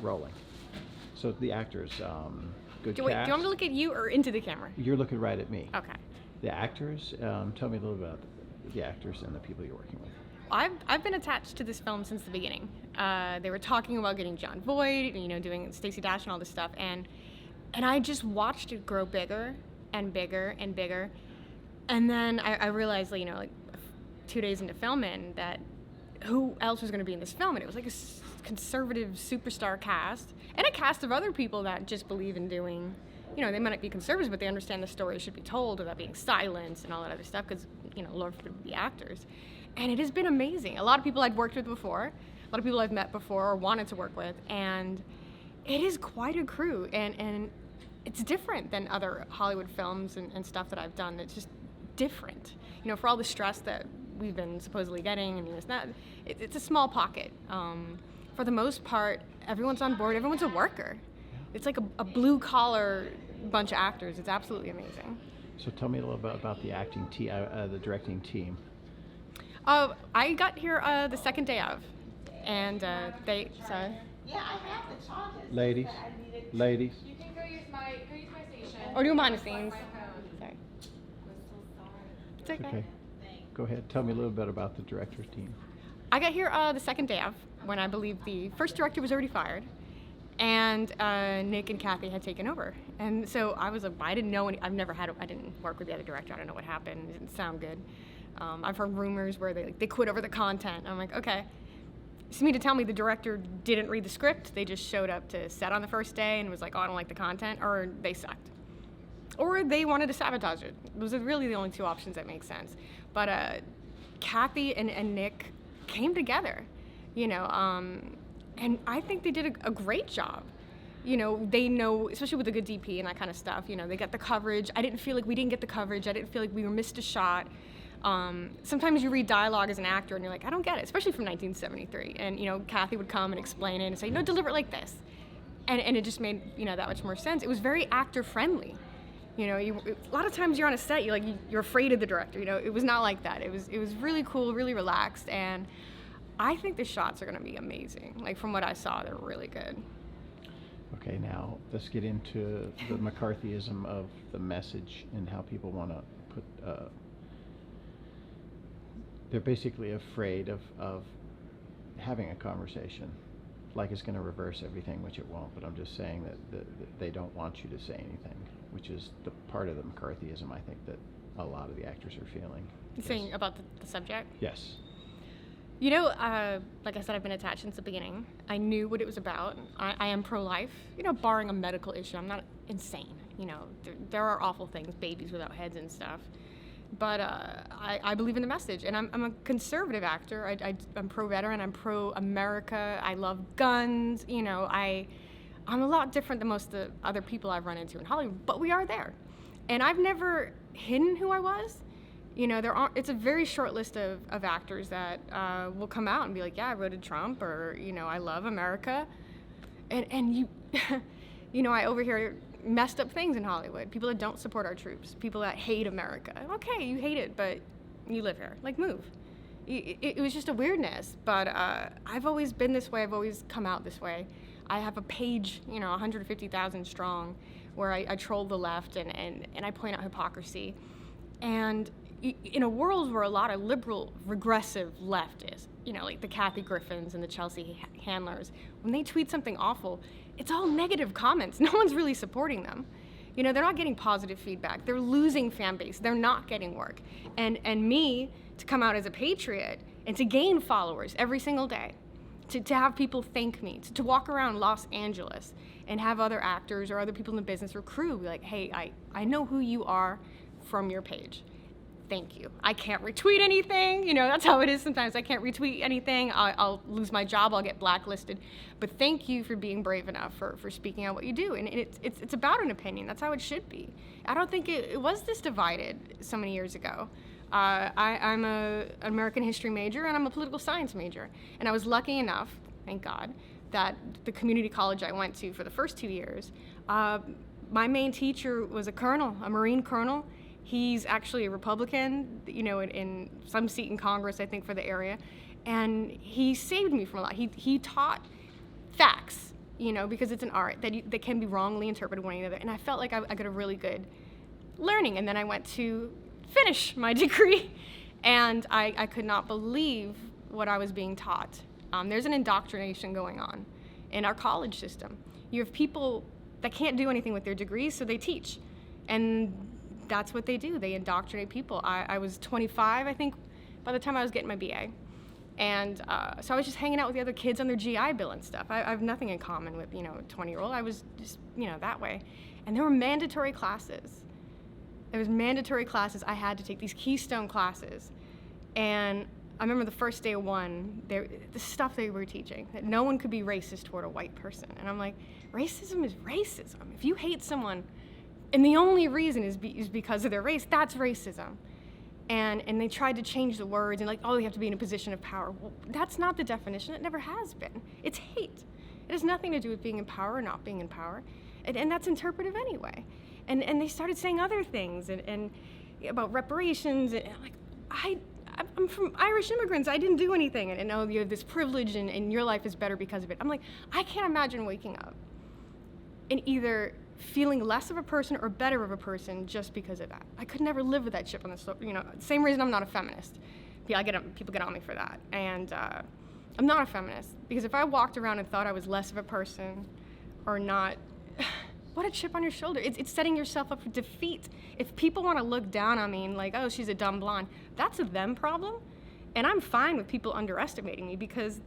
rolling. So the actors, good Do you cast. want me to look at you or into the camera? You're looking right at me. Okay. The actors, tell me a little bit about the actors and the people you're working with. I've been attached to this film since the beginning. They were talking about getting John Voight, doing Stacey Dash and all this stuff, and I just watched it grow bigger and bigger and bigger, and then I realized, like 2 days into filming, that who else was going to be in this film, and it was like a conservative superstar cast, and a cast of other people that just believe in doing, they might not be conservatives, but they understand the story should be told without being silenced and all that other stuff, because, Lord forbid the actors. And it has been amazing. A lot of people I'd worked with before, a lot of people I've met before or wanted to work with, and it is quite a crew, and it's different than other Hollywood films and stuff that I've done. It's just different. For all the stress that we've been supposedly getting, and it's a small pocket. For the most part, everyone's on board, everyone's a worker. It's like a blue-collar bunch of actors. It's absolutely amazing. So tell me a little bit about the acting team, the directing team. I got here the second day of, and they. Sorry. Yeah, I have the charges. Ladies, ladies. You can go use my station. Or do behind the scenes. My phone. Sorry. It's Okay. okay. Go ahead. Tell me a little bit about the director's team. I got here the second day of, when I believe the first director was already fired, and Nick and Kathy had taken over. And so I was I didn't know I didn't work with the other director. I don't know what happened. It didn't sound good. I've heard rumors where they quit over the content. I'm like, okay. So me to tell me the director didn't read the script. They just showed up to set on the first day and was like, oh, I don't like the content, or they sucked. Or they wanted to sabotage it. Those are really the only two options that make sense. But Kathy and Nick came together, and I think they did a great job. They know, especially with a good DP and that kind of stuff, they got the coverage. I didn't feel like we didn't get the coverage. I didn't feel like we missed a shot. Sometimes you read dialogue as an actor and you're like, I don't get it, especially from 1973. And, Kathy would come and explain it and say, no, deliver it like this. And it just made, that much more sense. It was very actor friendly. A lot of times you're on a set, you're afraid of the director. It was not like that. It was really cool, really relaxed. And I think the shots are going to be amazing. Like, from what I saw, they're really good. Okay, now let's get into the McCarthyism of the message and how people want to put. They're basically afraid of having a conversation, like it's going to reverse everything, which it won't. But I'm just saying that they don't want you to say anything, which is the part of the McCarthyism I think that a lot of the actors are feeling. You're saying about the subject? Yes. Like I said, I've been attached since the beginning. I knew what it was about. I am pro-life, barring a medical issue. I'm not insane. There are awful things, babies without heads and stuff. But I believe in the message, and I'm a conservative actor. I'm pro-veteran. I'm pro-America. I love guns. I'm a lot different than most of the other people I've run into in Hollywood, but we are there. And I've never hidden who I was. It's a very short list of actors that will come out and be like, yeah, I voted Trump, or, I love America. And you, I overhear messed up things in Hollywood. People that don't support our troops, people that hate America. Okay, you hate it, but you live here. Like, move. It was just a weirdness, but I've always been this way. I've always come out this way. I have a page, 150,000 strong, where I troll the left and I point out hypocrisy. And in a world where a lot of liberal, regressive leftists, like the Kathy Griffins and the Chelsea Handlers, when they tweet something awful, it's all negative comments. No one's really supporting them. They're not getting positive feedback. They're losing fan base. They're not getting work. And me, to come out as a patriot and to gain followers every single day, to have people thank me, to walk around Los Angeles and have other actors or other people in the business or crew be like, hey, I know who you are from your page. Thank you. I can't retweet anything. That's how it is sometimes. I can't retweet anything. I'll lose my job. I'll get blacklisted. But thank you for being brave enough for speaking out what you do. And it's about an opinion. That's how it should be. I don't think it was this divided so many years ago. I'm an American history major and I'm a political science major. And I was lucky enough, thank God, that the community college I went to for the first 2 years, my main teacher was a colonel, a Marine colonel. He's actually a Republican, in some seat in Congress, I think, for the area. And he saved me from a lot. He taught facts because it's an art that can be wrongly interpreted one another. And I felt like I got a really good learning. And then I went to finish my degree, and I could not believe what I was being taught. There's an indoctrination going on in our college system. You have people that can't do anything with their degrees, so they teach. And that's what they do. They indoctrinate people. I was 25, I think, by the time I was getting my BA. And so I was just hanging out with the other kids on their GI Bill and stuff. I have nothing in common with, a 20-year-old. I was just, that way. And there were mandatory classes. There was mandatory classes. I had to take these keystone classes. And I remember the first day of one, the stuff they were teaching, that no one could be racist toward a white person. And I'm like, racism is racism. If you hate someone, and the only reason is because of their race, that's racism. And they tried to change the words and like, oh, you have to be in a position of power. Well, that's not the definition. It never has been. It's hate. It has nothing to do with being in power or not being in power. And that's interpretive anyway. And they started saying other things and about reparations. And I'm like, I'm from Irish immigrants. I didn't do anything. And oh, you have this privilege and your life is better because of it. I'm like, I can't imagine waking up and either feeling less of a person or better of a person just because of that. I could never live with that chip on the shoulder. Same reason I'm not a feminist. People get on me for that. And I'm not a feminist because if I walked around and thought I was less of a person or not, what a chip on your shoulder. It's setting yourself up for defeat. If people want to look down on me and like, oh, she's a dumb blonde, that's a them problem. And I'm fine with people underestimating me because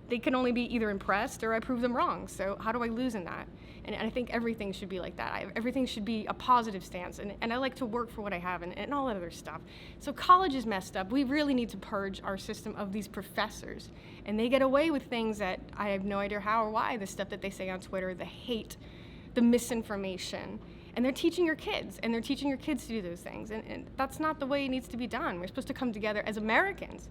they can only be either impressed or I prove them wrong. So how do I lose in that? And I think everything should be like that. Everything should be a positive stance. And I like to work for what I have and all that other stuff. So college is messed up. We really need to purge our system of these professors. And they get away with things that I have no idea how or why. The stuff that they say on Twitter, the hate, the misinformation. And they're teaching your kids. And they're teaching your kids to do those things. And that's not the way it needs to be done. We're supposed to come together as Americans.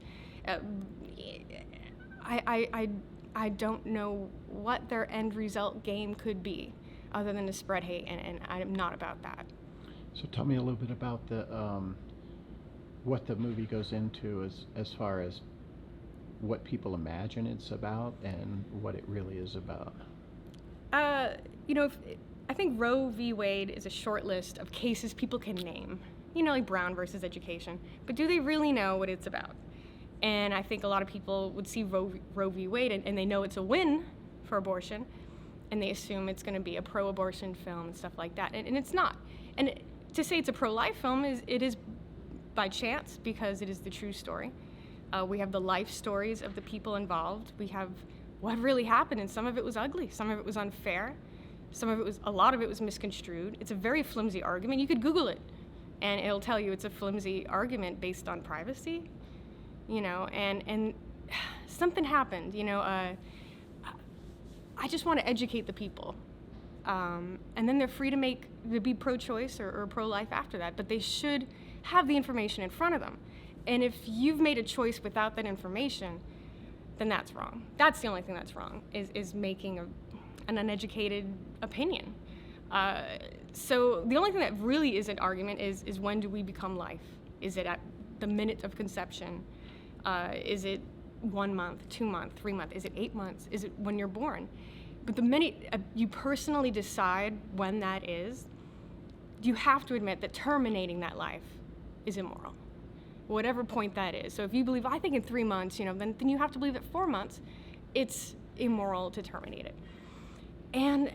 I don't know what their end result game could be other than to spread hate, and I'm not about that. So tell me a little bit about what the movie goes into as far as what people imagine it's about and what it really is about. I think Roe v. Wade is a short list of cases people can name, like Brown versus education, but do they really know what it's about? And I think a lot of people would see Roe v. Wade and they know it's a win for abortion, and they assume it's going to be a pro-abortion film and stuff like that, and it's not. And to say it's a pro-life film is by chance because it is the true story. We have the life stories of the people involved. We have what really happened, and some of it was ugly, some of it was unfair, a lot of it was misconstrued. It's a very flimsy argument. You could Google it, and it'll tell you it's a flimsy argument based on privacy. And something happened, I just want to educate the people. And then they're free to be pro-choice or pro-life after that, but they should have the information in front of them. And if you've made a choice without that information, then that's wrong. That's the only thing that's wrong, is making an uneducated opinion. So the only thing that really is an argument is when do we become life? Is it at the minute of conception? Is it 1 month, 2 months, 3 months? Is it 8 months? Is it when you're born? But the minute you personally decide when that is, you have to admit that terminating that life is immoral, whatever point that is. So if you believe, I think in 3 months, then you have to believe at 4 months, it's immoral to terminate it. And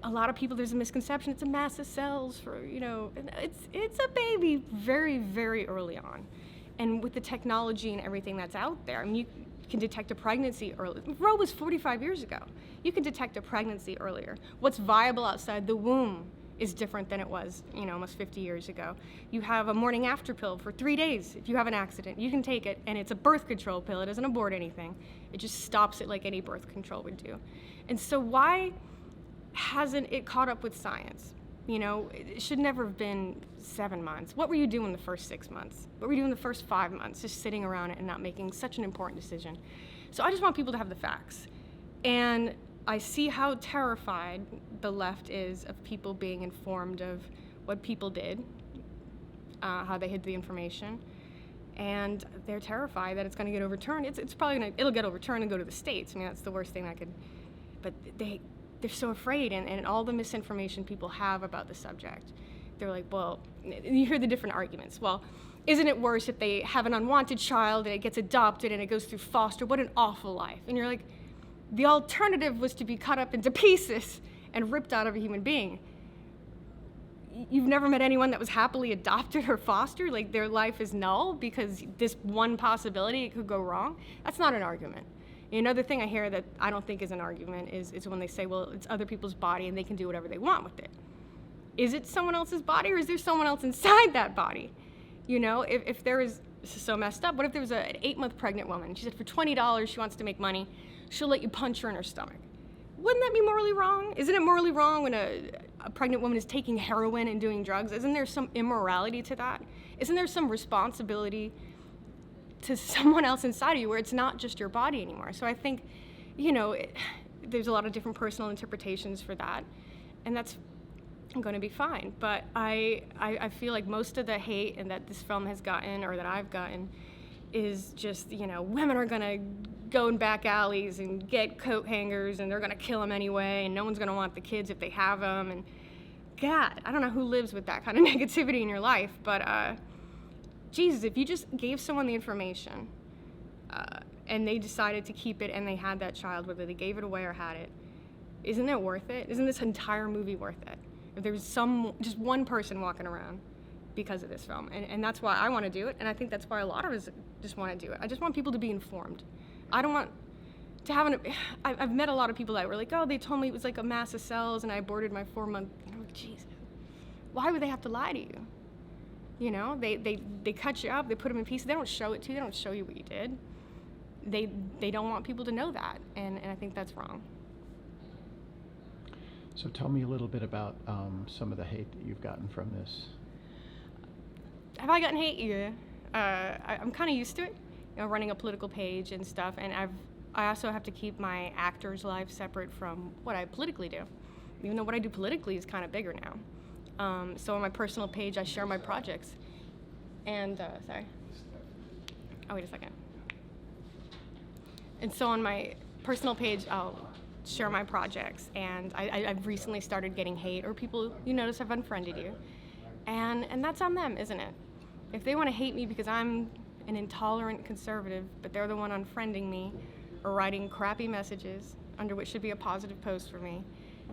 a lot of people, there's a misconception, it's a mass of cells for, it's a baby very, very early on. And with the technology and everything that's out there, you can detect a pregnancy early. Roe was 45 years ago. You can detect a pregnancy earlier. What's viable outside the womb is different than it was, almost 50 years ago. You have a morning after pill for 3 days. If you have an accident, you can take it, and it's a birth control pill. It doesn't abort anything. It just stops it like any birth control would do. And so why hasn't it caught up with science? It should never have been 7 months. What were you doing the first 6 months? What were you doing the first 5 months, just sitting around and not making such an important decision? So I just want people to have the facts. And I see how terrified the left is of people being informed of what people did, how they hid the information, and they're terrified that it's going to get overturned. It's probably it'll get overturned and go to the states. That's the worst thing that could but they're so afraid, and all the misinformation people have about the subject. They're like, well, you hear the different arguments. Well, isn't it worse if they have an unwanted child and it gets adopted and it goes through foster? What an awful life. And you're like, the alternative was to be cut up into pieces and ripped out of a human being. You've never met anyone that was happily adopted or fostered? Like, their life is null because this one possibility, it could go wrong? That's not an argument. Another thing I hear that I don't think is an argument is when they say, well, it's other people's body and they can do whatever they want with it. Is it someone else's body, or is there someone else inside that body? You know, if there is, this is so messed up, what if there was an 8-month pregnant woman? She said for $20 she wants to make money, she'll let you punch her in her stomach. Wouldn't that be morally wrong? Isn't it morally wrong when a pregnant woman is taking heroin and doing drugs? Isn't there some immorality to that? Isn't there some responsibility to someone else inside of you where it's not just your body anymore? So I think, you know, there's a lot of different personal interpretations for that, and that's going to be fine. But I feel like most of the hate and that this film has gotten, or that I've gotten, is just, you know, women are going to go in back alleys and get coat hangers and they're going to kill them anyway, and no one's going to want the kids if they have them. And God, I don't know who lives with that kind of negativity in your life, but Jesus, if you just gave someone the information and they decided to keep it and they had that child, whether they gave it away or had it, isn't it worth it? Isn't this entire movie worth it? If there was just one person walking around because of this film. And that's why I want to do it, and I think that's why a lot of us just want to do it. I just want people to be informed. I don't want to have I've met a lot of people that were like, oh, they told me it was like a mass of cells and I aborted my 4-month, and I'm like, Jesus, why would they have to lie to you? You know, they cut you up, they put them in pieces, they don't show it to you, they don't show you what you did. They don't want people to know that, and I think that's wrong. So tell me a little bit about some of the hate that you've gotten from this. Have I gotten hate? Yeah. I'm kind of used to it, you know, running a political page and stuff, and I also have to keep my actor's life separate from what I politically do, even though what I do politically is kind of bigger now. So on my personal page, I share my projects, and sorry. Oh, wait a second. And so on my personal page, I'll share my projects, and I've recently started getting hate, or people you notice have unfriended you, and that's on them, isn't it? If they want to hate me because I'm an intolerant conservative, but they're the one unfriending me or writing crappy messages under what should be a positive post for me,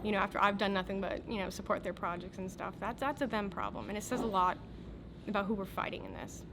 you know, after I've done nothing but, you know, support their projects and stuff, that's a them problem, and it says a lot about who we're fighting in this.